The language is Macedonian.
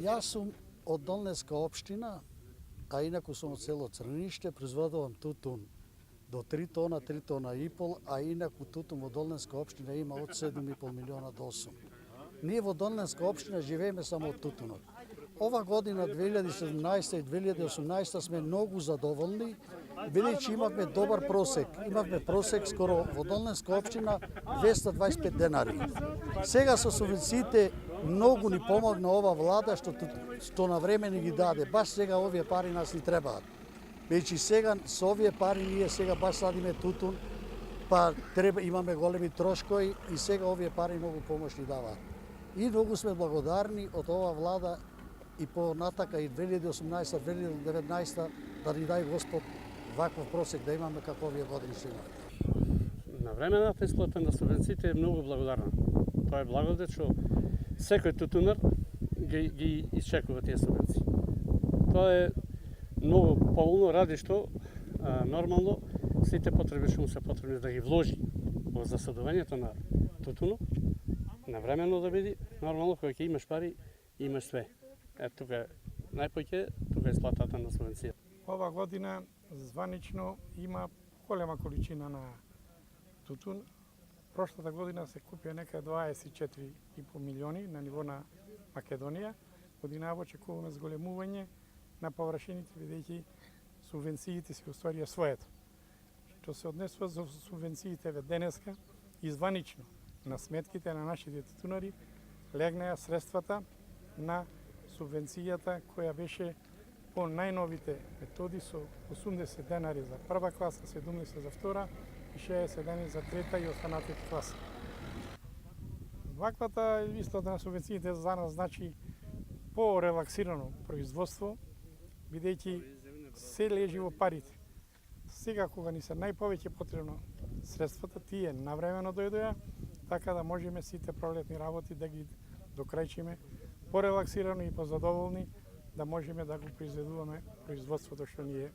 Јас сум од Долнеска општина, а инаку сум од село Црниште, производувам тутун до 3 тона, 3 тона и пол, а инаку тутун во Долнеска општина има од 7,5 милиона до 8. Ние во Долнеска општина живееме само од тутунот. Ова година 2017 и 2018 сме многу задоволни, бидејќи имавме добар просек. Имавме просек скоро во Долнеска општина 225 денари. Сега со субвенциите многу ни помогна ова влада што на време ни ги даде. Баш сега овие пари нас ни требаат. Бидејќи сега со овие пари ние сега баш садиме тутун, па имаме големи трошкови и сега овие пари многу помош ни даваат. И многу сме благодарни од ова влада и понатака и 2018-2019 да ни дај Господ ваков просек да имаме како овие години што имаме. Навремената исплата на субвенциите е многу благодарна. Тоа е благодет што секој тутунар ги исчекува тие субвенции. Тоа е многу поволно ради што нормално сите потреби што му се потребни да ги вложи во засадувањето на тутуну, навремено да биде, нормално кога ќе имаш пари, имаш све. Тука најпоќе тука е исплатата на субвенција. Ова година званично има голема количина на тутун. Прошлата година се купија нека 24,5 милиони на ниво на Македонија. Годинава очекуваме зголемување на површините, бидејќи субвенциите се остварија своето. Што се однесува за субвенциите денеска, изванично на сметките на нашите тутунари легнаа средствата на субвенцијата која беше по најновите методи со 80 денари за прва класа, 70 за втора и 60 денари за трета и останатите класи. Ваквата исплата на субвенциите за нас значи по-релаксирано производство, бидејќи се лежи во парите. Сега кога ни се најповеќе потребно средствата, тие навремено дојдоа, така да можеме сите пролетни работи да ги докрајчиме порелаксирано и позадоволни, да можеме да го произведуваме производството што ни е